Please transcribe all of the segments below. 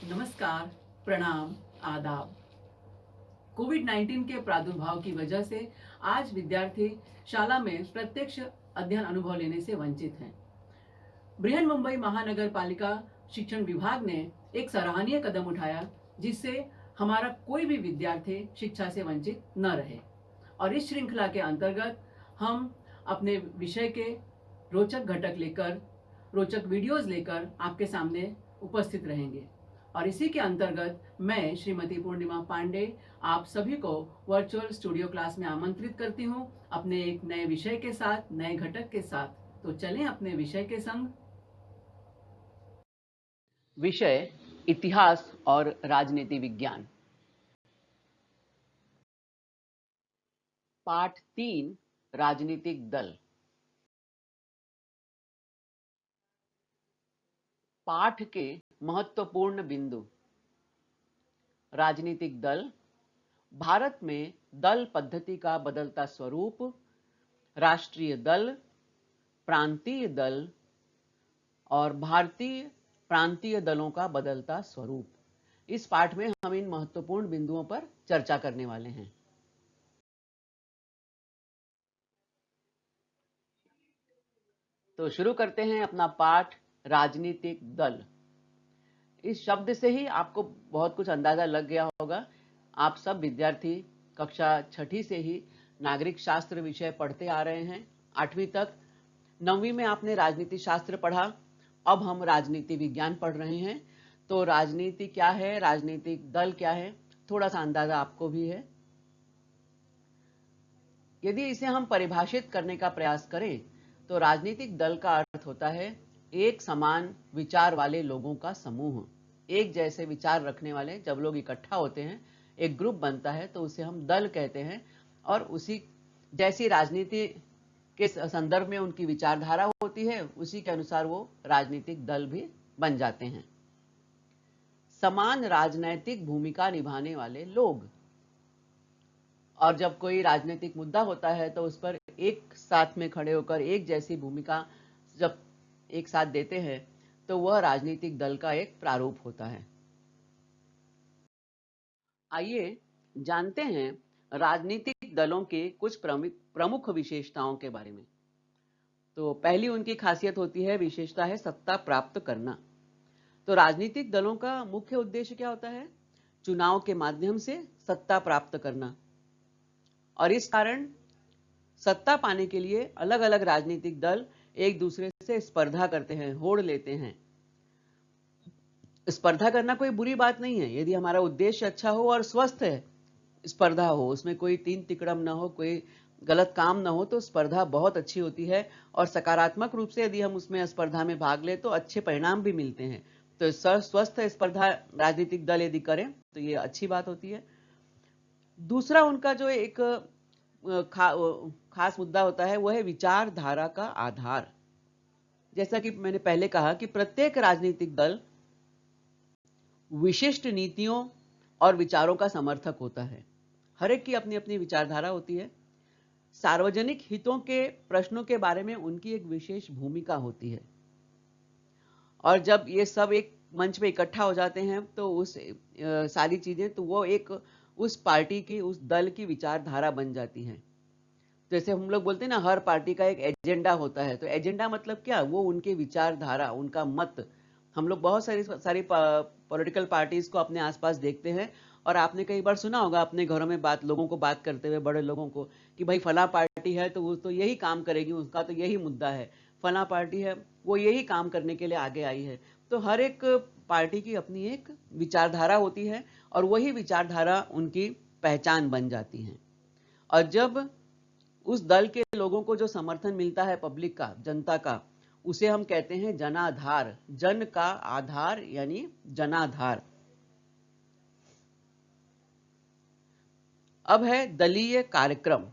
नमस्कार, प्रणाम, आदाब। कोविड-19 के प्रादुर्भाव की वजह से आज विद्यार्थी शाला में प्रत्यक्ष अध्ययन अनुभव लेने से वंचित हैं। बृहन्मुंबई महानगर पालिका शिक्षण विभाग ने एक सराहनीय कदम उठाया, जिससे हमारा कोई भी विद्यार्थी शिक्षा से वंचित न रहे। और इस श्रृंखला के अंतर्गत हम अपने विषय के रोचक घटक लेकर, रोचक वीडियोस लेकर आपके सामने उपस्थित रहेंगे। और इसी के अंतर्गत मैं श्रीमती पूर्णिमा पांडे आप सभी को वर्चुअल स्टूडियो क्लास में आमंत्रित करती हूँ, अपने एक नए विषय के साथ, नए घटक के साथ। तो चलें अपने विषय के संग। विषय इतिहास और राजनीति विज्ञान। पाठ 3 राजनीतिक दल। पाठ के महत्वपूर्ण बिंदु। राजनीतिक दल, भारत में दल पद्धति का बदलता स्वरूप, राष्ट्रीय दल, प्रांतीय दल और भारतीय प्रांतीय दलों का बदलता स्वरूप। इस पाठ में हम इन महत्वपूर्ण बिंदुओं पर चर्चा करने वाले हैं। तो शुरू करते हैं अपना पाठ राजनीतिक दल। इस शब्द से ही आपको बहुत कुछ अंदाजा लग गया होगा। आप सब विद्यार्थी कक्षा 6ठी से ही नागरिक शास्त्र विषय पढ़ते आ रहे हैं, 8वीं तक। 9वीं में आपने राजनीति शास्त्र पढ़ा, अब हम राजनीति विज्ञान पढ़ रहे हैं। तो राजनीति क्या है, राजनीतिक दल क्या है, थोड़ा सा अंदाजा आपको भी है। यदि इसे हम परिभाषित करने का प्रयास करें तो राजनीतिक दल का अर्थ होता है एक समान विचार वाले लोगों का समूह। एक जैसे विचार रखने वाले जब लोग इकट्ठा होते हैं, एक ग्रुप बनता है, तो उसे हम दल कहते हैं। और उसी जैसी राजनीति के संदर्भ में उनकी विचारधारा होती है, उसी के अनुसार वो राजनीतिक दल भी बन जाते हैं। समान राजनैतिक भूमिका निभाने वाले लोग। और जब कोई राजनीतिक मुद्दा होता है तो उस पर एक साथ में खड़े होकर एक जैसी भूमिका जब एक साथ देते हैं तो वह राजनीतिक दल का एक प्रारूप होता है। आइए जानते हैं राजनीतिक दलों के कुछ प्रमुख विशेषताओं के बारे में। तो पहली उनकी खासियत होती है, विशेषता है सत्ता प्राप्त करना। तो राजनीतिक दलों का मुख्य उद्देश्य क्या होता है? चुनाव के माध्यम से सत्ता प्राप्त करना। और इस कारण सत्ता पाने के लिए अलग अलग राजनीतिक दल एक दूसरे से स्पर्धा करते हैं, होड़ लेते हैं। स्पर्धा करना कोई बुरी बात नहीं है, यदि हमारा उद्देश्य अच्छा हो और स्वस्थ है स्पर्धा हो, उसमें कोई तीन तिकड़म ना हो, कोई गलत काम ना हो, तो स्पर्धा बहुत अच्छी होती है। और सकारात्मक रूप से यदि हम उसमें स्पर्धा में भाग ले तो अच्छे परिणाम भी मिलते हैं। तो स्वस्थ स्पर्धा राजनीतिक दल यदि करें तो ये अच्छी बात होती है। दूसरा उनका जो एक खास मुद्दा होता है वह है विचारधारा का आधार। जैसा कि मैंने पहले कहा कि प्रत्येक राजनीतिक दल विशिष्ट नीतियों और विचारों का समर्थक होता है। हर एक की अपनी अपनी विचारधारा होती है। सार्वजनिक हितों के प्रश्नों के बारे में उनकी एक विशेष भूमिका होती है। और जब ये सब एक मंच पे इकट्ठा हो जाते हैं तो उस सारी चीजें तो वो एक उस पार्टी की, उस दल की विचारधारा बन जाती हैं। जैसे हम लोग बोलते हैं ना, हर पार्टी का एक एजेंडा होता है। तो एजेंडा मतलब क्या? वो उनकी विचारधारा, उनका मत। हम लोग बहुत सारी पॉलिटिकल पार्टीज को अपने आसपास देखते हैं और आपने कई बार सुना होगा अपने घरों में लोगों को बात करते हुए, बड़े लोगों को, कि भाई फला पार्टी है तो वो तो यही काम करेगी, उसका तो यही मुद्दा है। फला पार्टी है वो यही काम करने के लिए आगे आई है। तो हर एक पार्टी की अपनी एक विचारधारा होती है और वही विचारधारा उनकी पहचान बन जाती है। और जब उस दल के लोगों को जो समर्थन मिलता है, पब्लिक का, जनता का, उसे हम कहते हैं जनाधार। जन का आधार यानी जनाधार। अब है दलीय कार्यक्रम।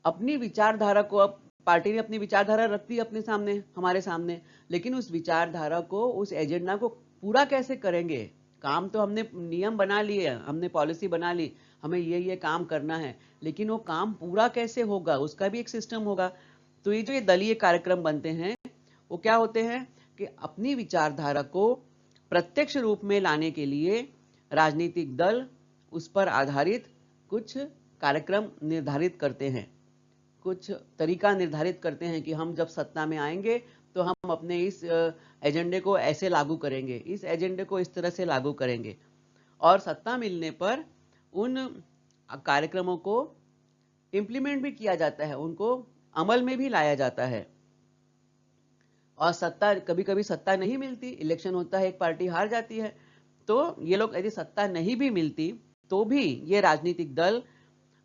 अपनी विचारधारा को, अब पार्टी ने अपनी विचारधारा रख दी अपने सामने, हमारे सामने, लेकिन उस विचारधारा को, उस एजेंडा को पूरा कैसे करेंगे? काम तो हमने नियम बना लिए, हमने पॉलिसी बना ली, हमें ये काम करना है, लेकिन वो काम पूरा कैसे होगा उसका भी एक सिस्टम होगा। तो ये जो ये दलीय कार्यक्रम बनते हैं वो क्या होते हैं कि अपनी विचारधारा को प्रत्यक्ष रूप में लाने के लिए राजनीतिक दल उस पर आधारित कुछ कार्यक्रम निर्धारित करते हैं, कुछ तरीका निर्धारित करते हैं कि हम जब सत्ता में आएंगे तो हम अपने इस एजेंडे को ऐसे लागू करेंगे, इस एजेंडे को इस तरह से लागू करेंगे, और सत्ता मिलने पर उन कार्यक्रमों को इम्प्लीमेंट भी किया जाता है, उनको अमल में भी लाया जाता है। और सत्ता, कभी कभी सत्ता नहीं मिलती, इलेक्शन होता है, एक पार्टी हार जाती है, तो ये लोग यदि सत्ता नहीं भी मिलती तो भी ये राजनीतिक दल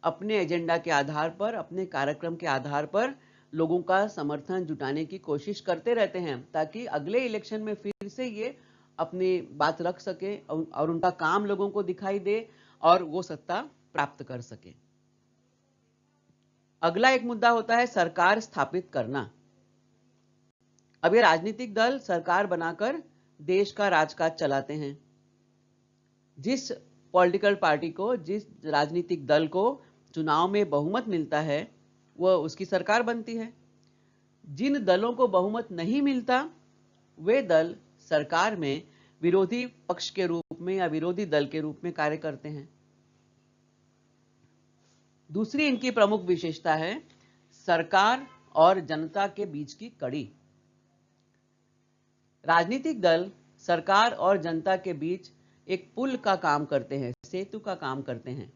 अपने एजेंडा के आधार पर, अपने कार्यक्रम के आधार पर लोगों का समर्थन जुटाने की कोशिश करते रहते हैं, ताकि अगले इलेक्शन में फिर से ये अपनी बात रख सके और उनका काम लोगों को दिखाई दे और वो सत्ता प्राप्त कर सके। अगला एक मुद्दा होता है सरकार स्थापित करना। अब ये राजनीतिक दल सरकार बनाकर देश का राजकाज चलाते हैं। जिस पॉलिटिकल पार्टी को, जिस राजनीतिक दल को चुनाव में बहुमत मिलता है, वह उसकी सरकार बनती है। जिन दलों को बहुमत नहीं मिलता, वे दल सरकार में विरोधी पक्ष के रूप में या विरोधी दल के रूप में कार्य करते हैं। दूसरी इनकी प्रमुख विशेषता है सरकार और जनता के बीच की कड़ी। राजनीतिक दल सरकार और जनता के बीच एक पुल का काम करते हैं, सेतु का काम करते हैं।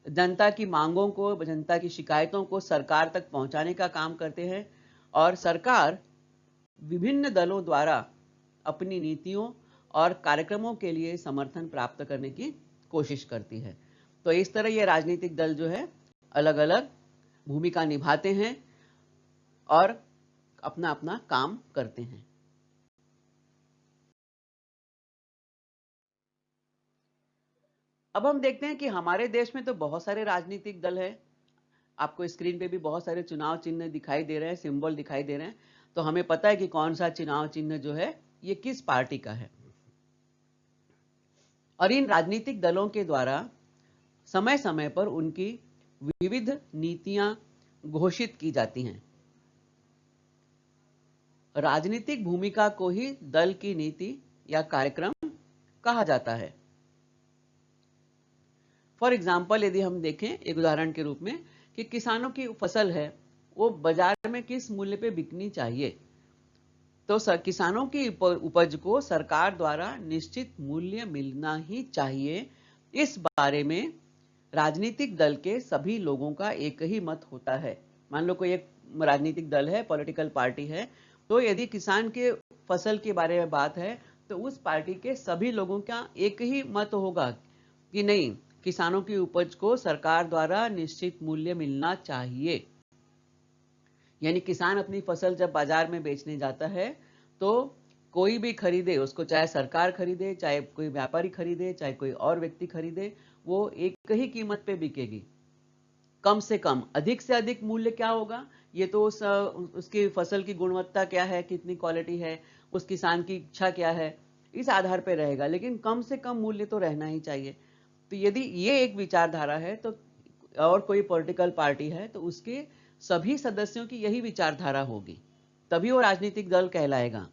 जनता की मांगों को, जनता की शिकायतों को सरकार तक पहुंचाने का काम करते हैं, और सरकार विभिन्न दलों द्वारा अपनी नीतियों और कार्यक्रमों के लिए समर्थन प्राप्त करने की कोशिश करती है। तो इस तरह ये राजनीतिक दल जो है अलग अलग भूमिका निभाते हैं और अपना अपना काम करते हैं। अब हम देखते हैं कि हमारे देश में तो बहुत सारे राजनीतिक दल हैं। आपको स्क्रीन पे भी बहुत सारे चुनाव चिन्ह दिखाई दे रहे हैं, सिंबल दिखाई दे रहे हैं, तो हमें पता है कि कौन सा चुनाव चिन्ह जो है ये किस पार्टी का है। और इन राजनीतिक दलों के द्वारा समय समय पर उनकी विविध नीतियां घोषित की जाती हैं। राजनीतिक भूमिका को ही दल की नीति या कार्यक्रम कहा जाता है। फॉर एग्जाम्पल, यदि हम देखें एक उदाहरण के रूप में कि किसानों की फसल है वो बाजार में किस मूल्य पे बिकनी चाहिए, तो किसानों की उपज को सरकार द्वारा निश्चित मूल्य मिलना ही चाहिए। इस बारे में राजनीतिक दल के सभी लोगों का एक ही मत होता है। मान लो कोई एक राजनीतिक दल है, पॉलिटिकल पार्टी है, तो यदि किसान के फसल के बारे में बात है तो उस पार्टी के सभी लोगों का एक ही मत होगा कि नहीं, किसानों की उपज को सरकार द्वारा निश्चित मूल्य मिलना चाहिए। यानी किसान अपनी फसल जब बाजार में बेचने जाता है तो कोई भी खरीदे उसको, चाहे सरकार खरीदे, चाहे कोई व्यापारी खरीदे, चाहे कोई और व्यक्ति खरीदे, वो एक ही कीमत पे बिकेगी। कम से कम, अधिक से अधिक मूल्य क्या होगा, ये तो उसकी फसल की गुणवत्ता क्या है, कितनी क्वालिटी है, उस किसान की इच्छा क्या है, इस आधार पर रहेगा, लेकिन कम से कम मूल्य तो रहना ही चाहिए। तो यदि ये एक विचारधारा है तो, और कोई पॉलिटिकल पार्टी है तो उसके सभी सदस्यों की यही विचारधारा होगी, तभी वो राजनीतिक दल कहलाएगा।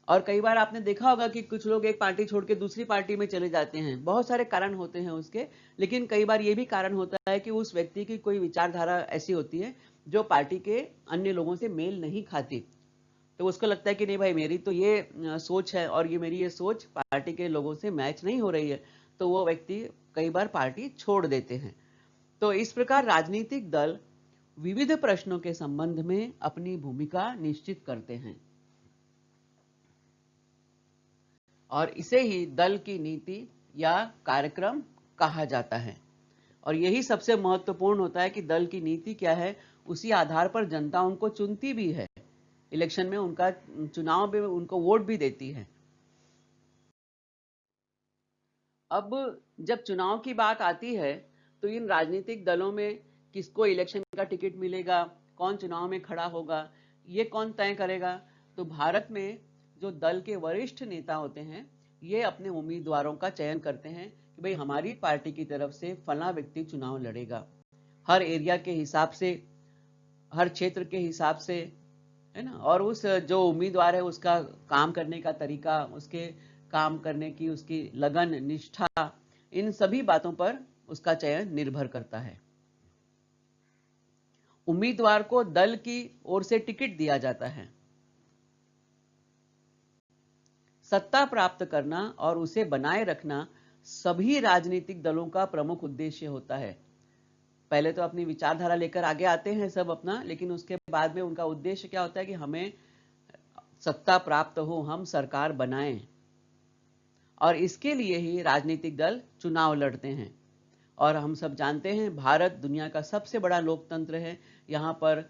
और कई बार आपने देखा होगा कि कुछ लोग एक पार्टी छोड़ के दूसरी पार्टी में चले जाते हैं, बहुत सारे कारण होते हैं उसके, लेकिन कई बार ये भी कारण होता है कि उस व्यक्ति की कोई विचारधारा ऐसी होती है जो पार्टी के अन्य लोगों से मेल नहीं खाती, तो उसको लगता है कि नहीं भाई, मेरी तो ये सोच है और ये मेरी ये सोच पार्टी के लोगों से मैच नहीं हो रही है, तो वो व्यक्ति कई बार पार्टी छोड़ देते हैं। तो इस प्रकार राजनीतिक दल विविध प्रश्नों के संबंध में अपनी भूमिका निश्चित करते हैं और इसे ही दल की नीति या कार्यक्रम कहा जाता है। और यही सबसे महत्वपूर्ण होता है कि दल की नीति क्या है, उसी आधार पर जनता उनको चुनती भी है, इलेक्शन में उनका चुनाव में उनको वोट भी देती है। अब जब चुनाव की बात आती है तो इन राजनीतिक दलों में किसको इलेक्शन का टिकट मिलेगा, कौन चुनाव में खड़ा होगा, ये कौन तय करेगा। तो भारत में जो दल के वरिष्ठ नेता होते हैं ये अपने उम्मीदवारों का चयन करते हैं कि भाई हमारी पार्टी की तरफ से फला व्यक्ति चुनाव लड़ेगा। हर एरिया के हिसाब से, हर क्षेत्र के हिसाब से है ना। और उस जो उम्मीदवार है उसका काम करने का तरीका, उसके काम करने की उसकी लगन, निष्ठा, इन सभी बातों पर उसका चयन निर्भर करता है। उम्मीदवार को दल की ओर से टिकट दिया जाता है। सत्ता प्राप्त करना और उसे बनाए रखना सभी राजनीतिक दलों का प्रमुख उद्देश्य होता है। पहले तो अपनी विचारधारा लेकर आगे आते हैं सब अपना, लेकिन उसके बाद में उनका उद्देश्य क्या होता है कि हमें सत्ता प्राप्त हो, हम सरकार बनाएं। और इसके लिए ही राजनीतिक दल चुनाव लड़ते हैं। और हम सब जानते हैं भारत दुनिया का सबसे बड़ा लोकतंत्र है। यहाँ पर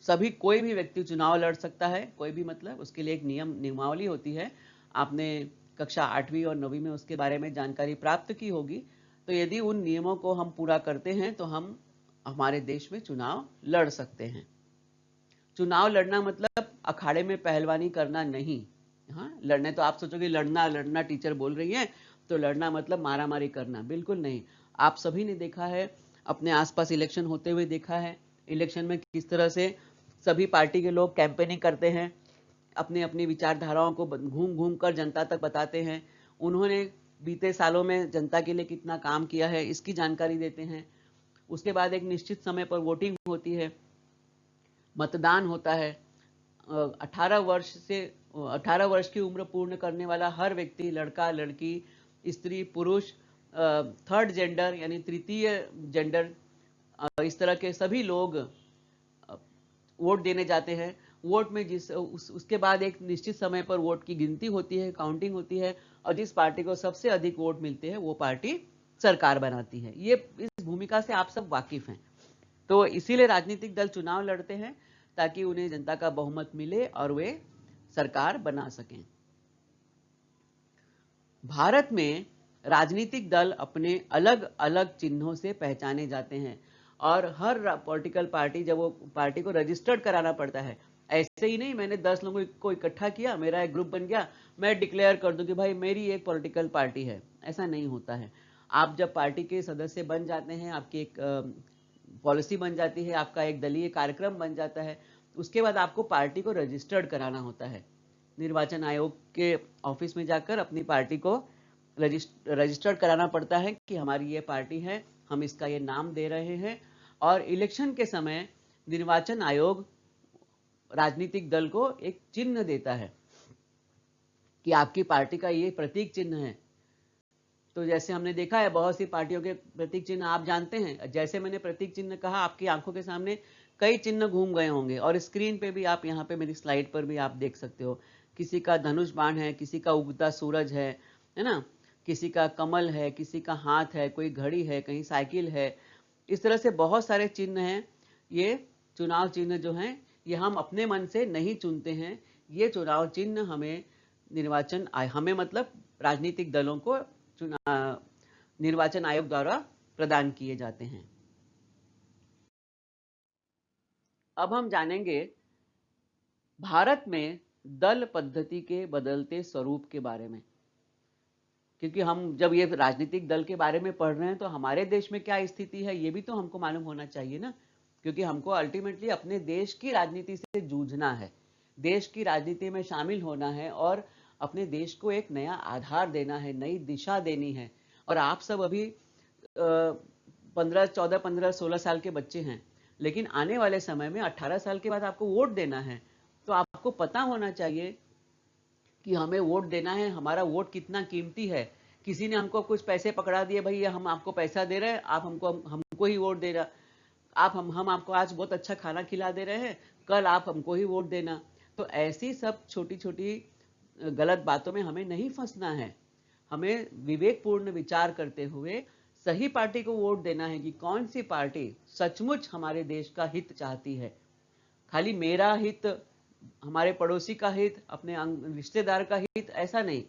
सभी कोई भी व्यक्ति चुनाव लड़ सकता है, कोई भी, मतलब उसके लिए एक नियमावली होती है। आपने कक्षा 8वीं और 9वीं में उसके बारे में जानकारी प्राप्त की होगी। तो यदि उन नियमों को हम पूरा करते हैं तो हम हमारे देश में चुनाव लड़ सकते हैं। चुनाव लड़ना मतलब अखाड़े में पहलवानी करना नहीं। हाँ, लड़ने तो आप सोचोगे लड़ना टीचर बोल रही है तो लड़ना मतलब मारामारी करना, बिल्कुल नहीं। आप सभी ने देखा है, अपने आसपास इलेक्शन होते हुए देखा है, इलेक्शन में किस तरह से सभी पार्टी के लोग कैंपेनिंग करते हैं, अपनी अपनी विचारधाराओं को घूम घूम कर जनता तक बताते हैं। उन्होंने बीते सालों में जनता के लिए कितना काम किया है इसकी जानकारी देते हैं। उसके बाद एक निश्चित समय पर वोटिंग होती है, मतदान होता है। 18 वर्ष की उम्र पूर्ण करने वाला हर व्यक्ति, लड़का लड़की, स्त्री पुरुष, थर्ड जेंडर यानी तृतीय जेंडर, इस तरह के सभी लोग वोट देने जाते हैं। वोट में उसके बाद एक निश्चित समय पर वोट की गिनती होती है, काउंटिंग होती है, और जिस पार्टी को सबसे अधिक वोट मिलते हैं वो पार्टी सरकार बनाती है। ये इस भूमिका से आप सब वाकिफ हैं। तो इसीलिए राजनीतिक दल चुनाव लड़ते हैं ताकि उन्हें जनता का बहुमत मिले और वे सरकार बना सकें। भारत में राजनीतिक दल अपने अलग अलग चिन्हों से पहचाने जाते हैं और हर पॉलिटिकल पार्टी, जब वो पार्टी को रजिस्टर्ड कराना पड़ता है, ऐसे ही नहीं मैंने 10 लोगों को इकट्ठा किया, मेरा एक ग्रुप बन गया, मैं डिक्लेयर कर दूं कि भाई मेरी एक पॉलिटिकल पार्टी है, ऐसा नहीं होता है। आप जब पार्टी के सदस्य बन जाते हैं, आपकी एक पॉलिसी बन जाती है, आपका एक दलीय कार्यक्रम बन जाता है, उसके बाद आपको पार्टी को रजिस्टर्ड कराना होता है। निर्वाचन आयोग के ऑफिस में जाकर अपनी पार्टी को रजिस्टर्ड कराना पड़ता है कि हमारी ये पार्टी है, हम इसका ये नाम दे रहे हैं। और इलेक्शन के समय निर्वाचन आयोग राजनीतिक दल को एक चिन्ह देता है कि आपकी पार्टी का ये प्रतीक चिन्ह है। तो जैसे हमने देखा है बहुत सी पार्टियों के प्रतीक चिन्ह आप जानते हैं। जैसे मैंने प्रतीक चिन्ह कहा, आपकी आंखों के सामने कई चिन्ह घूम गए होंगे और स्क्रीन पे भी आप, यहाँ पे मेरी स्लाइड पर भी आप देख सकते हो। किसी का धनुष बाण है, किसी का उगता सूरज है ना, किसी का कमल है, किसी का हाथ है, कोई घड़ी है, कहीं साइकिल है। इस तरह से बहुत सारे चिन्ह हैं। ये चुनाव चिन्ह जो हैं ये हम अपने मन से नहीं चुनते हैं। ये चुनाव चिन्ह हमें हमें मतलब राजनीतिक दलों को निर्वाचन आयोग द्वारा प्रदान किए जाते हैं। अब हम जानेंगे भारत में दल पद्धति के बदलते स्वरूप के बारे में, क्योंकि हम जब ये राजनीतिक दल के बारे में पढ़ रहे हैं तो हमारे देश में क्या स्थिति है ये भी तो हमको मालूम होना चाहिए ना, क्योंकि हमको अल्टीमेटली अपने देश की राजनीति से जूझना है, देश की राजनीति में शामिल होना है और अपने देश को एक नया आधार देना है, नई दिशा देनी है। और आप सब अभी 14, 15, 16 साल के बच्चे हैं, लेकिन आने वाले समय में 18 साल के बाद आपको वोट देना है। तो आपको पता होना चाहिए कि हमें वोट देना है, हमारा वोट कितना कीमती है। किसी ने हमको कुछ पैसे पकड़ा दिए, भैया हम आपको पैसा दे रहे हैं, आप हमको ही वोट दे रहा, आप हम आपको आज बहुत अच्छा खाना खिला दे रहे हैं, कल आप हमको ही वोट देना। तो ऐसी सब छोटी छोटी गलत बातों में हमें नहीं फंसना है। हमें विवेकपूर्ण विचार करते हुए सही पार्टी को वोट देना है कि कौन सी पार्टी सचमुच हमारे देश का हित चाहती है। खाली मेरा हित, हमारे पड़ोसी का हित, अपने रिश्तेदार का हित, ऐसा नहीं।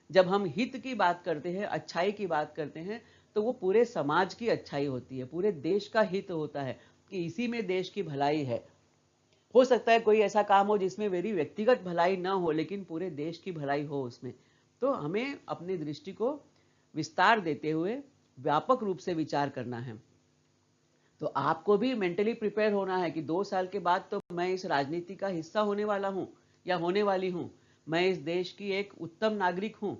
जब हम हित की बात करते हैं, अच्छाई की बात करते हैं, तो वो पूरे समाज की अच्छाई होती है, पूरे देश का हित होता है कि इसी में देश की भलाई है। हो सकता है कोई ऐसा काम हो जिसमें मेरी व्यक्तिगत भलाई ना हो, लेकिन पूरे देश की भलाई हो उसमें। तो हमें अपनी दृष्टि को विस्तार देते हुए व्यापक रूप से विचार करना है। तो आपको भी मेंटली प्रिपेयर होना है कि 2 साल के बाद तो मैं इस राजनीति का हिस्सा होने वाला हूं या होने वाली हूं। मैं इस देश की एक उत्तम नागरिक हूं,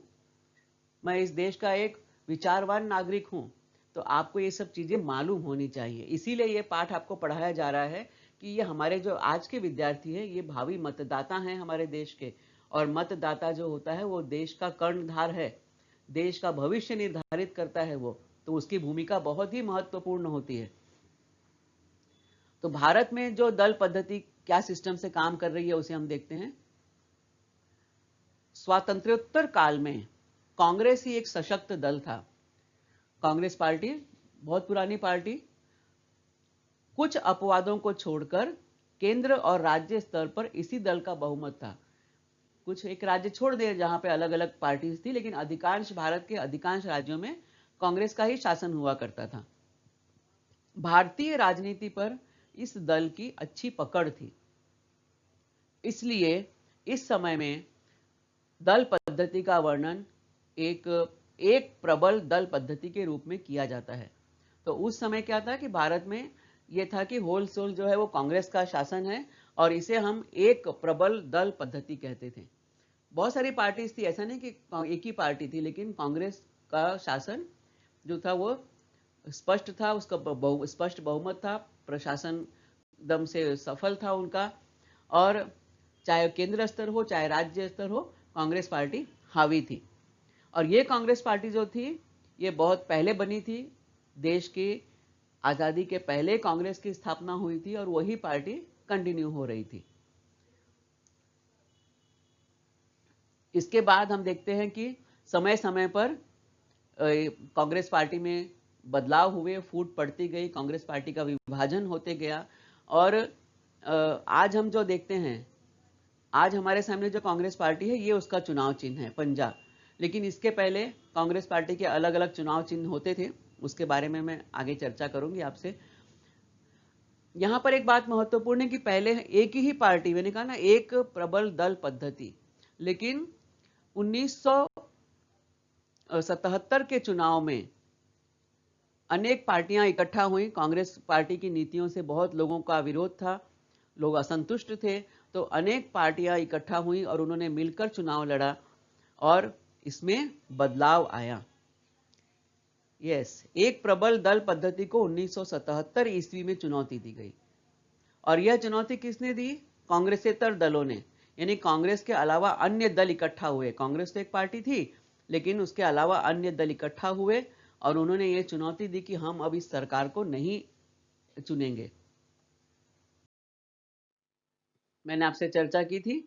मैं इस देश का एक विचारवान नागरिक हूं। तो आपको ये सब चीजें मालूम होनी चाहिए। इसीलिए ये पाठ आपको पढ़ाया जा रहा है कि ये हमारे जो आज के विद्यार्थी हैं, ये भावी मतदाता हैं हमारे देश के। और मतदाता जो होता है वो देश का कर्णधार है, देश का भविष्य निर्धारित करता है वो। तो उसकी भूमिका बहुत ही महत्वपूर्ण होती है। तो भारत में जो दल पद्धति क्या सिस्टम से काम कर रही है उसे हम देखते हैं। स्वातंत्र्योत्तर काल में कांग्रेस ही एक सशक्त दल था। कांग्रेस पार्टी बहुत पुरानी पार्टी, कुछ अपवादों को छोड़कर केंद्र और राज्य स्तर पर इसी दल का बहुमत था। कुछ एक राज्य छोड़ दे जहां पे अलग अलग पार्टीज थी, लेकिन अधिकांश भारत के अधिकांश राज्यों में कांग्रेस का ही शासन हुआ करता था। भारतीय राजनीति पर इस दल की अच्छी पकड़ थी, इसलिए इस समय में दल पद्धति का वर्णन एक प्रबल दल पद्धति के रूप में किया जाता है। तो उस समय क्या था कि भारत में यह था कि होल सोल जो है वो कांग्रेस का शासन है और इसे हम एक प्रबल दल पद्धति कहते थे। बहुत सारी पार्टीज थी, ऐसा नहीं कि एक ही पार्टी थी, लेकिन कांग्रेस का शासन जो था वो स्पष्ट था, उसका स्पष्ट बहुमत था, प्रशासन एकदम से सफल था उनका। और चाहे केंद्र स्तर हो चाहे राज्य स्तर हो, कांग्रेस पार्टी हावी थी। और ये कांग्रेस पार्टी जो थी ये बहुत पहले बनी थी, देश की आजादी के पहले कांग्रेस की स्थापना हुई थी और वही पार्टी कंटिन्यू हो रही थी। इसके बाद हम देखते हैं कि समय समय पर कांग्रेस पार्टी में बदलाव हुए, फूट पड़ती गई, कांग्रेस पार्टी का विभाजन होते गया। और आज हम जो देखते हैं, आज हमारे सामने जो कांग्रेस पार्टी है ये उसका चुनाव चिन्ह है पंजा। लेकिन इसके पहले कांग्रेस पार्टी के अलग अलग चुनाव चिन्ह होते थे, उसके बारे में मैं आगे चर्चा करूंगी आपसे। यहां पर एक बात महत्वपूर्ण है कि पहले एक ही पार्टी, मैंने कहा ना एक प्रबल दल पद्धति, लेकिन 1977 के चुनाव में अनेक पार्टियां इकट्ठा हुई। कांग्रेस पार्टी की नीतियों से बहुत लोगों का विरोध था, लोग असंतुष्ट थे, तो अनेक पार्टियां इकट्ठा हुई और उन्होंने मिलकर चुनाव लड़ा और इसमें बदलाव आया। एक प्रबल दल पद्धति को 1977 ईस्वी में चुनौती दी गई। और यह चुनौती किसने दी? कांग्रेसेतर दलों ने, यानी कांग्रेस के अलावा अन्य दल इकट्ठा हुए। कांग्रेस तो एक पार्टी थी, लेकिन उसके अलावा अन्य दल इकट्ठा हुए और उन्होंने ये चुनौती दी कि हम अब इस सरकार को नहीं चुनेंगे। मैंने आपसे चर्चा की थी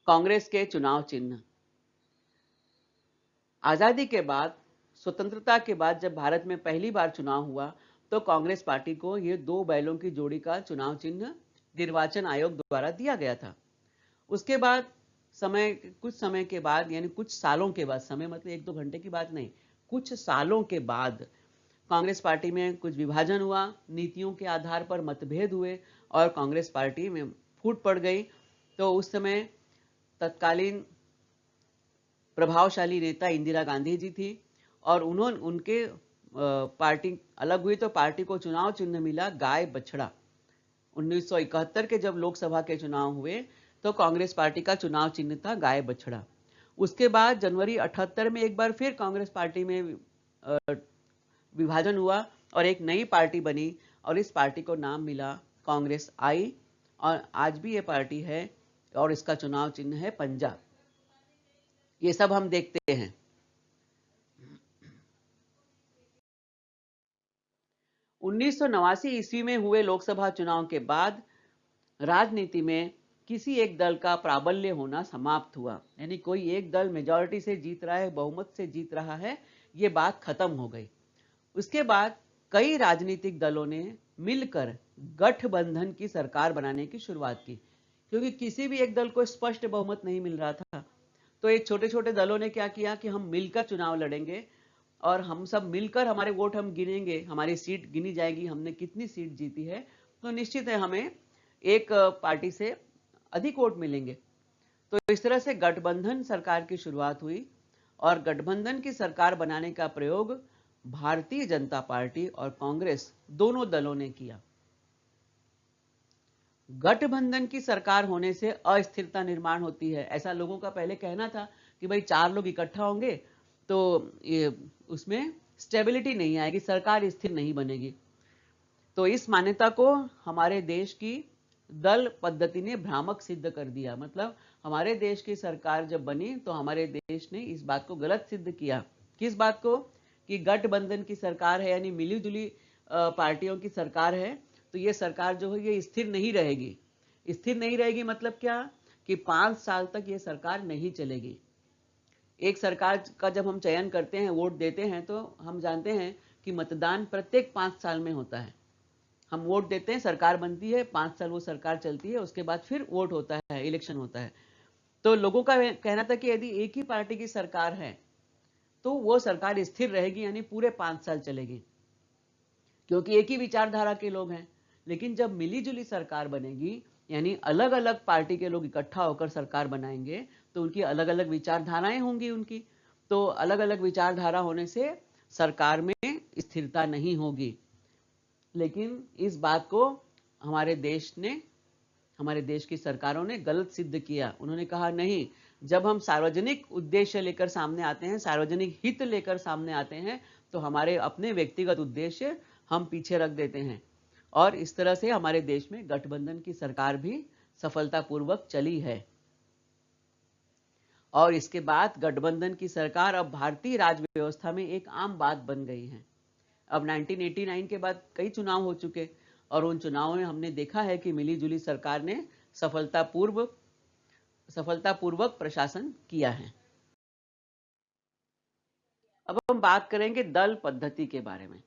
कांग्रेस के चुनाव चिन्ह। आजादी के बाद, स्वतंत्रता के बाद जब भारत में पहली बार चुनाव हुआ तो कांग्रेस पार्टी को ये 2 बैलों की जोड़ी का चुनाव चिन्ह निर्वाचन आयोग द्वारा दिया गया था। उसके बाद कुछ समय के बाद, यानी कुछ सालों के बाद, समय मतलब 1-2 घंटे की बात नहीं, कुछ सालों के बाद कांग्रेस पार्टी में कुछ विभाजन हुआ, नीतियों के आधार पर मतभेद हुए और कांग्रेस पार्टी में फूट पड़ गई। तो उस समय तत्कालीन प्रभावशाली नेता इंदिरा गांधी जी थी और उनके पार्टी अलग हुई तो पार्टी को चुनाव चिन्ह मिला गाय बछड़ा। 1971 के जब लोकसभा के चुनाव हुए तो कांग्रेस पार्टी का चुनाव चिन्ह था गाय बछड़ा। उसके बाद जनवरी 78 में एक बार फिर कांग्रेस पार्टी में विभाजन हुआ और एक नई पार्टी बनी और इस पार्टी को नाम मिला कांग्रेस आई और आज भी ये पार्टी है और इसका चुनाव चिन्ह है पंजा। ये सब हम देखते हैं। 1989 ईस्वी में हुए लोकसभा चुनाव के बाद राजनीति में किसी एक दल का प्राबल्य होना समाप्त हुआ, यानी कोई एक दल मेजॉरिटी से जीत रहा है, बहुमत से जीत रहा है, ये बात खत्म हो गई। उसके बाद कई राजनीतिक दलों ने मिलकर गठबंधन की सरकार बनाने की शुरुआत की, क्योंकि किसी भी एक दल को स्पष्ट बहुमत नहीं मिल रहा था। तो एक छोटे छोटे दलों ने क्या किया कि हम मिलकर चुनाव लड़ेंगे और हम सब मिलकर हमारे वोट हम गिनेंगे, हमारी सीट गिनी जाएगी, हमने कितनी सीट जीती है, तो निश्चित है हमें एक पार्टी से अधिक वोट मिलेंगे। तो इस तरह से गठबंधन सरकार की शुरुआत हुई और गठबंधन की सरकार बनाने का प्रयोग भारतीय जनता पार्टी और कांग्रेस दोनों दलों ने किया। गठबंधन की सरकार होने से अस्थिरता निर्माण होती है, ऐसा लोगों का पहले कहना था कि भाई 4 लोग इकट्ठा होंगे तो ये उसमें स्टेबिलिटी नहीं आएगी, सरकार स्थिर नहीं बनेगी। तो इस मान्यता को हमारे देश की दल पद्धति ने भ्रामक सिद्ध कर दिया। मतलब हमारे देश की सरकार जब बनी तो हमारे देश ने इस बात को गलत सिद्ध किया। किस बात को? कि गठबंधन की सरकार है, यानी मिली जुली पार्टियों की सरकार है, तो ये सरकार जो है ये स्थिर नहीं रहेगी। स्थिर नहीं रहेगी मतलब क्या? कि 5 साल तक ये सरकार नहीं चलेगी। एक सरकार का जब हम चयन करते हैं, वोट देते हैं, तो हम जानते हैं कि मतदान प्रत्येक 5 साल में होता है। हम वोट देते हैं, सरकार बनती है, 5 साल वो सरकार चलती है, उसके बाद फिर वोट होता है, इलेक्शन होता है। तो लोगों का कहना था कि यदि एक ही पार्टी की सरकार है तो वो सरकार स्थिर रहेगी, यानी पूरे 5 साल चलेगी, क्योंकि एक ही विचारधारा के लोग हैं। लेकिन जब मिलीजुली सरकार बनेगी, यानी अलग अलग पार्टी के लोग इकट्ठा होकर सरकार बनाएंगे, तो उनकी अलग अलग विचारधाराएं होंगी उनकी। तो अलग अलग विचारधारा होने से सरकार में स्थिरता नहीं होगी। लेकिन इस बात को हमारे देश की सरकारों ने गलत सिद्ध किया। उन्होंने कहा नहीं, जब हम सार्वजनिक उद्देश्य लेकर सामने आते हैं, सार्वजनिक हित लेकर सामने आते हैं, तो हमारे अपने व्यक्तिगत उद्देश्य हम पीछे रख देते हैं। और इस तरह से हमारे देश में गठबंधन की सरकार भी सफलतापूर्वक चली है। और इसके बाद गठबंधन की सरकार अब भारतीय राज व्यवस्था में एक आम बात बन गई है। अब 1989 के बाद कई चुनाव हो चुके, और उन चुनावों में हमने देखा है कि मिली जुली सरकार ने सफलतापूर्वक प्रशासन किया है। अब हम बात करेंगे दल पद्धति के बारे में।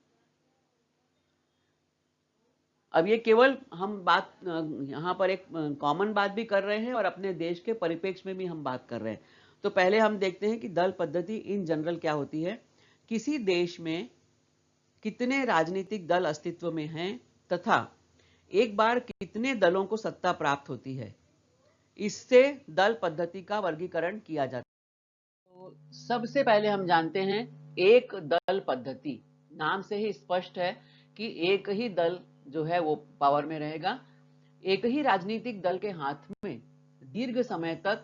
अब ये केवल हम बात यहाँ पर एक कॉमन बात भी कर रहे हैं और अपने देश के परिप्रेक्ष्य में भी हम बात कर रहे हैं। तो पहले हम देखते हैं कि दल पद्धति इन जनरल क्या होती है। किसी देश में कितने राजनीतिक दल अस्तित्व में हैं तथा एक बार कितने दलों को सत्ता प्राप्त होती है, इससे दल पद्धति का वर्गीकरण किया जाता है। तो सबसे पहले हम जानते हैं एक दल पद्धति। नाम से ही स्पष्ट है कि एक ही दल जो है वो पावर में रहेगा। एक ही राजनीतिक दल के हाथ में दीर्घ समय तक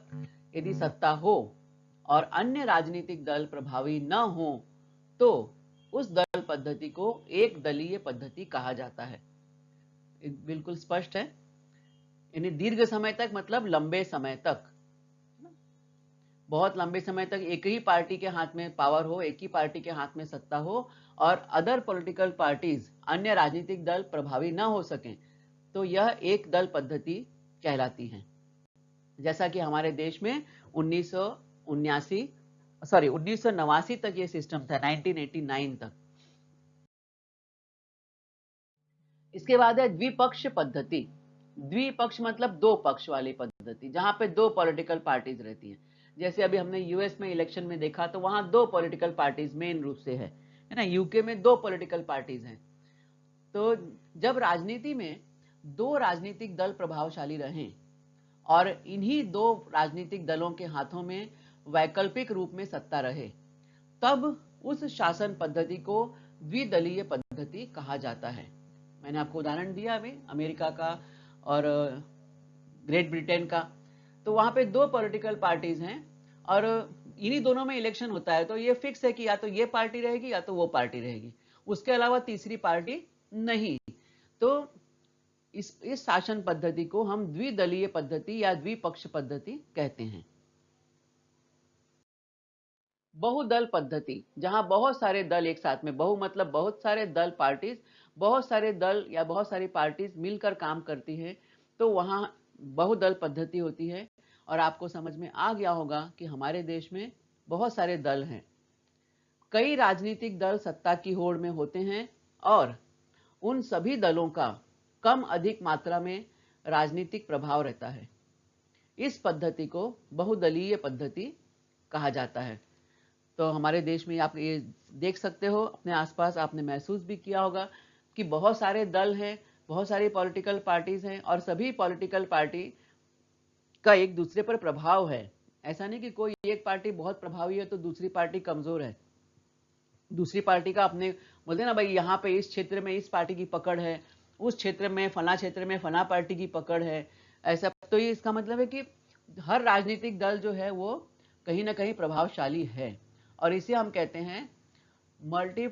यदि सत्ता हो और अन्य राजनीतिक दल प्रभावी न हो, तो उस दल पद्धति को एक दलीय पद्धति कहा जाता है। बिल्कुल स्पष्ट है, यानी दीर्घ समय तक मतलब लंबे समय तक, बहुत लंबे समय तक एक ही पार्टी के हाथ में पावर हो, एक ही पार्टी के हाथ में सत्ता हो और अदर पॉलिटिकल पार्टीज, अन्य राजनीतिक दल प्रभावी ना हो सकें, तो यह एक दल पद्धति कहलाती है। जैसा कि हमारे देश में 1989 तक ये सिस्टम था, 1989 तक। इसके बाद है द्विपक्ष पद्धति। द्विपक्ष मतलब दो पक्ष वाली पद्धति, जहां पे दो पॉलिटिकल पार्टीज रहती हैं। जैसे अभी हमने यूएस में इलेक्शन में देखा, तो वहां दो पॉलिटिकल पार्टीज मेन रूप से है ना। यूके में दो पॉलिटिकल पार्टीज हैं। तो जब राजनीति में दो राजनीतिक दल प्रभावशाली रहें और इन्हीं दो राजनीतिक दलों के हाथों में वैकल्पिक रूप में सत्ता रहे, तब उस शासन पद्धति को द्विदलीय पद्धति कहा जाता है। मैंने आपको उदाहरण दिया अभी अमेरिका का और ग्रेट ब्रिटेन का। तो वहां पे दो पॉलिटिकल पार्टीज हैं और इन्हीं दोनों में इलेक्शन होता है, तो ये फिक्स है कि या तो ये पार्टी रहेगी या तो वो पार्टी रहेगी, उसके अलावा तीसरी पार्टी नहीं। तो इस शासन पद्धति को हम द्विदलीय पद्धति या द्विपक्ष पद्धति कहते हैं। बहुदल पद्धति, जहां बहुत सारे दल एक साथ में, बहु मतलब बहुत सारे दल पार्टीज, बहुत सारे दल या बहुत सारी पार्टीज मिलकर काम करती है, तो वहां बहुदल पद्धति होती है। और आपको समझ में आ गया होगा कि हमारे देश में बहुत सारे दल हैं, कई राजनीतिक दल सत्ता की होड़ में होते हैं और उन सभी दलों का कम अधिक मात्रा में राजनीतिक प्रभाव रहता है। इस पद्धति को बहुदलीय पद्धति कहा जाता है। तो हमारे देश में आप ये देख सकते हो, अपने आसपास आपने महसूस भी किया होगा कि बहुत सारे दल हैं, बहुत सारी पॉलिटिकल पार्टीज हैं और सभी पॉलिटिकल पार्टी का एक दूसरे पर प्रभाव है। ऐसा नहीं कि कोई एक पार्टी बहुत प्रभावी है तो दूसरी पार्टी कमजोर है। दूसरी पार्टी का अपने बोलते हैं ना भाई, यहाँ पे इस क्षेत्र में इस पार्टी की पकड़ है, उस क्षेत्र में फला पार्टी की पकड़ है, ऐसा। तो ये इसका मतलब है कि हर राजनीतिक दल जो है वो कहीं ना कहीं प्रभावशाली है, और इसे हम कहते हैं मल्टी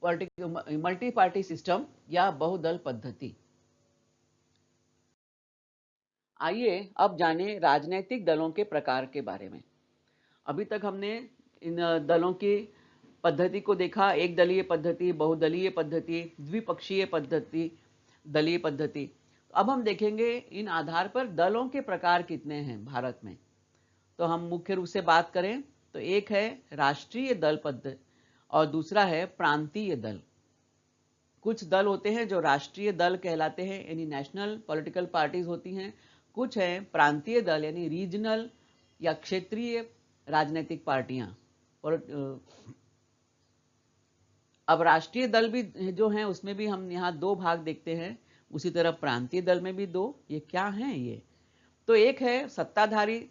मल्टी पार्टी सिस्टम या बहुदल पद्धति। आइए अब जाने राजनीतिक दलों के प्रकार के बारे में। अभी तक हमने इन दलों की पद्धति को देखा, एक दलीय पद्धति, बहुदलीय पद्धति, द्विपक्षीय पद्धति, दलीय पद्धति। अब हम देखेंगे इन आधार पर दलों के प्रकार कितने हैं भारत में। तो हम मुख्य रूप से बात करें तो एक है राष्ट्रीय दल पद्धति और दूसरा है प्रांतीय दल। कुछ दल होते हैं जो राष्ट्रीय दल कहलाते हैं, यानी नेशनल पॉलिटिकल पार्टीज होती हैं। कुछ हैं प्रांतीय दल यानी रीजनल या क्षेत्रीय राजनीतिक पार्टियां। और अब राष्ट्रीय दल भी जो हैं उसमें भी हम यहाँ दो भाग देखते हैं, उसी तरह प्रांतीय दल में भी दो। ये क्या हैं ये? तो एक है सत्ताधारी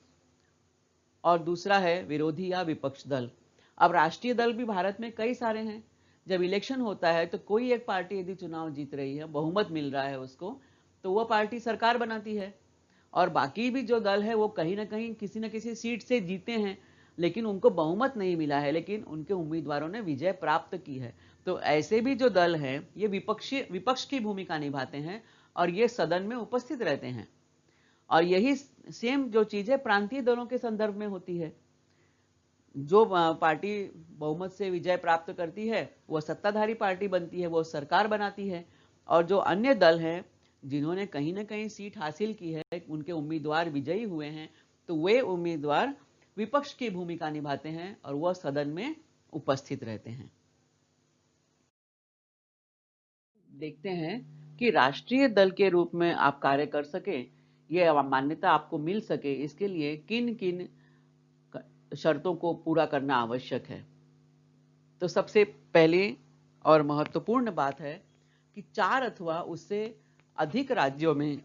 और दूसरा है विरोधी या विपक्ष दल। अब राष्ट्रीय दल भी भारत में कई सारे हैं। जब इलेक्शन होता है तो कोई एक पार्टी यदि चुनाव जीत रही है, बहुमत मिल रहा है उसको, तो वह पार्टी सरकार बनाती है, और बाकी भी जो दल है वो कहीं ना कहीं किसी न किसी सीट से जीते हैं, लेकिन उनको बहुमत नहीं मिला है, लेकिन उनके उम्मीदवारों ने विजय प्राप्त की है। तो ऐसे भी जो दल हैं ये विपक्ष की भूमिका निभाते हैं और ये सदन में उपस्थित रहते हैं। और यही सेम जो चीज है प्रांतीय दलों के संदर्भ में होती है। जो पार्टी बहुमत से विजय प्राप्त करती है वो सत्ताधारी पार्टी बनती है, वो सरकार बनाती है, और जो अन्य दल हैं जिन्होंने कहीं ना कहीं सीट हासिल की है, उनके उम्मीदवार विजयी हुए हैं, तो वे उम्मीदवार विपक्ष की भूमिका निभाते हैं और वह सदन में उपस्थित रहते हैं। देखते हैं कि राष्ट्रीय दल के रूप में आप कार्य कर सके, ये मान्यता आपको मिल सके, इसके लिए किन किन शर्तों को पूरा करना आवश्यक है। तो सबसे पहले और महत्वपूर्ण बात है कि 4 अथवा उससे अधिक राज्यों में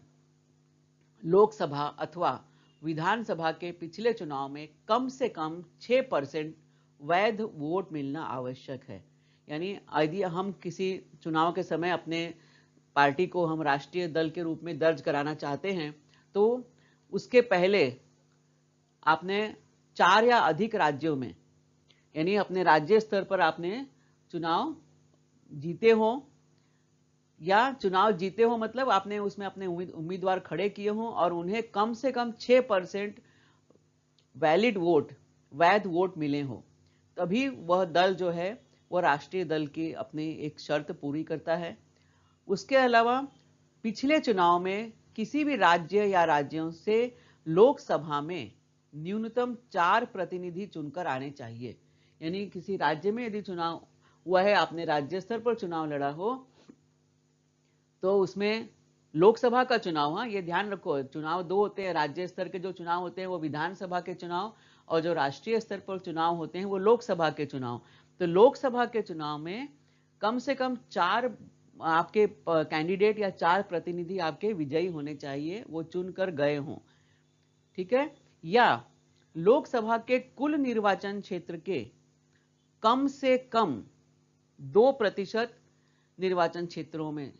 लोकसभा अथवा विधानसभा के पिछले चुनाव में कम से कम 6% वैध वोट मिलना आवश्यक है। यानी यदि हम किसी चुनाव के समय अपने पार्टी को हम राष्ट्रीय दल के रूप में दर्ज कराना चाहते हैं, तो उसके पहले आपने 4 या अधिक राज्यों में, यानी अपने राज्य स्तर पर आपने चुनाव जीते हो, या चुनाव जीते हो मतलब आपने उसमें अपने उम्मीदवार खड़े किए हों और उन्हें कम से कम 6% वैलिड वोट, वैध वोट मिले हो, तभी वह दल जो है वह राष्ट्रीय दल की अपनी एक शर्त पूरी करता है। उसके अलावा पिछले चुनाव में किसी भी राज्य या राज्यों से लोकसभा में न्यूनतम 4 प्रतिनिधि चुनकर आने चाहिए। यानी किसी राज्य में यदि चुनाव हुआ है, आपने राज्य स्तर पर चुनाव लड़ा हो, तो उसमें लोकसभा का चुनाव, हाँ ये ध्यान रखो, चुनाव दो होते हैं। राज्य स्तर के जो चुनाव होते हैं वो विधानसभा के चुनाव, और जो राष्ट्रीय स्तर पर चुनाव होते हैं वो लोकसभा के चुनाव। तो लोकसभा के चुनाव में कम से कम 4 आपके कैंडिडेट या 4 प्रतिनिधि आपके विजयी होने चाहिए, वो चुनकर गए हों, ठीक है। या लोकसभा के कुल निर्वाचन क्षेत्र के कम से कम 2% निर्वाचन क्षेत्रों में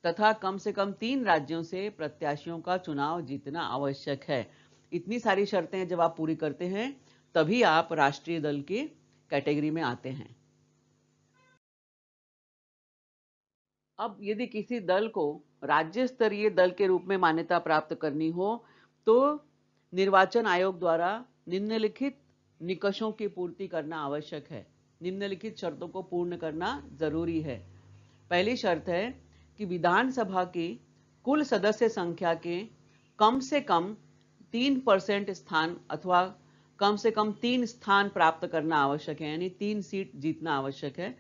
तथा कम से कम 3 राज्यों से प्रत्याशियों का चुनाव जीतना आवश्यक है। इतनी सारी शर्तें जब आप पूरी करते हैं तभी आप राष्ट्रीय दल की कैटेगरी में आते हैं। अब यदि किसी दल को राज्य स्तरीय दल के रूप में मान्यता प्राप्त करनी हो तो निर्वाचन आयोग द्वारा निम्नलिखित निकषों की पूर्ति करना आवश्यक है। निम्नलिखित शर्तों को पूर्ण करना जरूरी है। पहली शर्त है कि विधानसभा की कुल सदस्य संख्या के कम से कम 3% स्थान अथवा कम से कम 3 स्थान प्राप्त करना आवश्यक है, यानी 3 सीट जीतना आवश्यक है।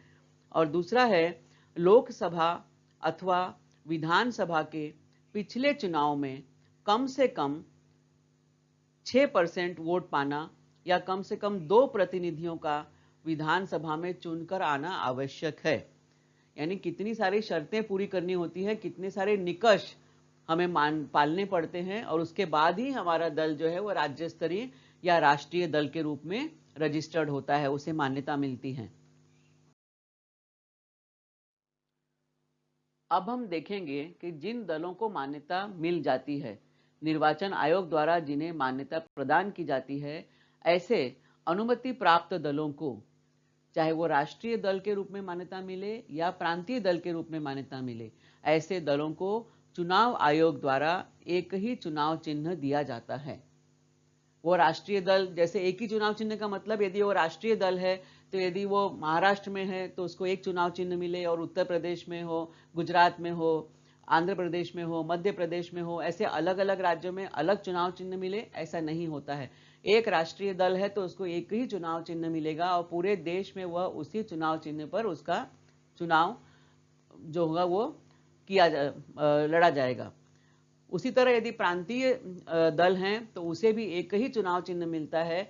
और दूसरा है लोकसभा अथवा विधानसभा के पिछले चुनाव में कम से कम 6% वोट पाना या कम से कम 2 प्रतिनिधियों का विधानसभा में चुनकर आना आवश्यक है। यानी कितनी सारी शर्तें पूरी करनी होती है, कितने सारे निकष हमें पालने पड़ते हैं, और उसके बाद ही हमारा दल जो है वो राज्य स्तरीय या राष्ट्रीय दल के रूप में रजिस्टर्ड होता है, उसे मान्यता मिलती है। अब हम देखेंगे कि जिन दलों को मान्यता मिल जाती है, निर्वाचन आयोग द्वारा जिन्हें मान्यता प्रदान की जाती है, ऐसे अनुमति प्राप्त दलों को, चाहे वो राष्ट्रीय दल के रूप में मान्यता मिले या प्रांतीय दल के रूप में मान्यता मिले, ऐसे दलों को चुनाव आयोग द्वारा एक ही चुनाव चिन्ह दिया जाता है। वो राष्ट्रीय दल, जैसे एक ही चुनाव चिन्ह का मतलब, यदि वो राष्ट्रीय दल है तो यदि वो महाराष्ट्र में है तो उसको एक चुनाव चिन्ह मिले, और उत्तर प्रदेश में हो, गुजरात में हो, आंध्र प्रदेश में हो, मध्य प्रदेश में हो, ऐसे अलग अलग राज्यों में अलग चुनाव चिन्ह मिले, ऐसा नहीं होता है। एक राष्ट्रीय दल है तो उसको एक ही चुनाव चिन्ह मिलेगा और पूरे देश में वह उसी चुनाव चिन्ह पर उसका चुनाव जो होगा वो लड़ा जाएगा। उसी तरह यदि प्रांतीय दल हैं तो उसे भी एक ही चुनाव चिन्ह मिलता है,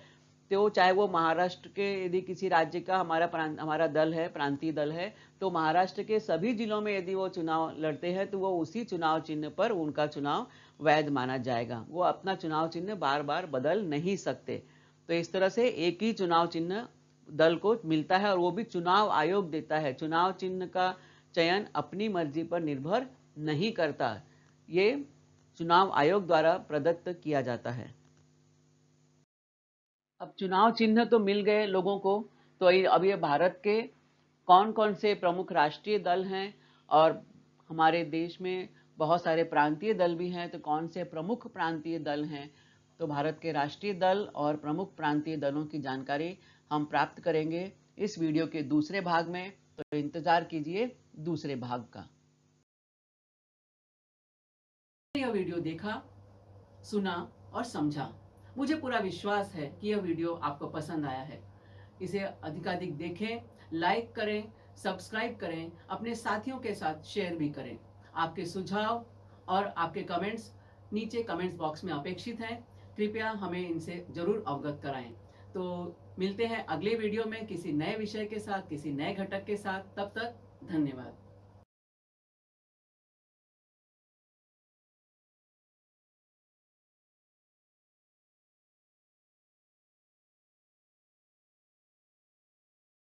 तो चाहे वो महाराष्ट्र के, यदि किसी राज्य का हमारा दल है, प्रांतीय दल है, तो महाराष्ट्र के सभी जिलों में यदि वो चुनाव लड़ते हैं तो वो उसी चुनाव चिन्ह पर उनका चुनाव वैध माना जाएगा। वो अपना चुनाव चिन्ह बार बार बदल नहीं सकते। तो इस तरह से एक ही चुनाव चिन्ह दल को मिलता है और वो भी चुनाव आयोग देता है। चुनाव चिन्ह का चयन अपनी मर्जी पर निर्भर नहीं करता, ये चुनाव आयोग द्वारा प्रदत्त किया जाता है। अब चुनाव चिन्ह तो मिल गए लोगों को, तो अब ये भारत के कौन कौन से प्रमुख राष्ट्रीय दल हैं, और हमारे देश में बहुत सारे प्रांतीय दल भी हैं, तो कौन से प्रमुख प्रांतीय दल हैं। तो भारत के राष्ट्रीय दल और प्रमुख प्रांतीय दलों की जानकारी हम प्राप्त करेंगे इस वीडियो के दूसरे भाग में, तो इंतजार कीजिए दूसरे भाग का। यह वीडियो देखा, सुना और समझा। मुझे पूरा विश्वास है कि यह वीडियो आपको पसंद आया है। इसे अधिकाधिक देखें, लाइक करें, सब्सक्राइब करें, अपने साथियों के साथ शेयर भी करें। आपके सुझाव और आपके कमेंट्स नीचे कमेंट्स बॉक्स में अपेक्षित हैं। कृपया हमें इनसे जरूर अवगत कराएं। तो मिलते हैं अगले वीडियो में किसी नए विषय के साथ, किसी नए घटक के साथ। तब तक धन्यवाद।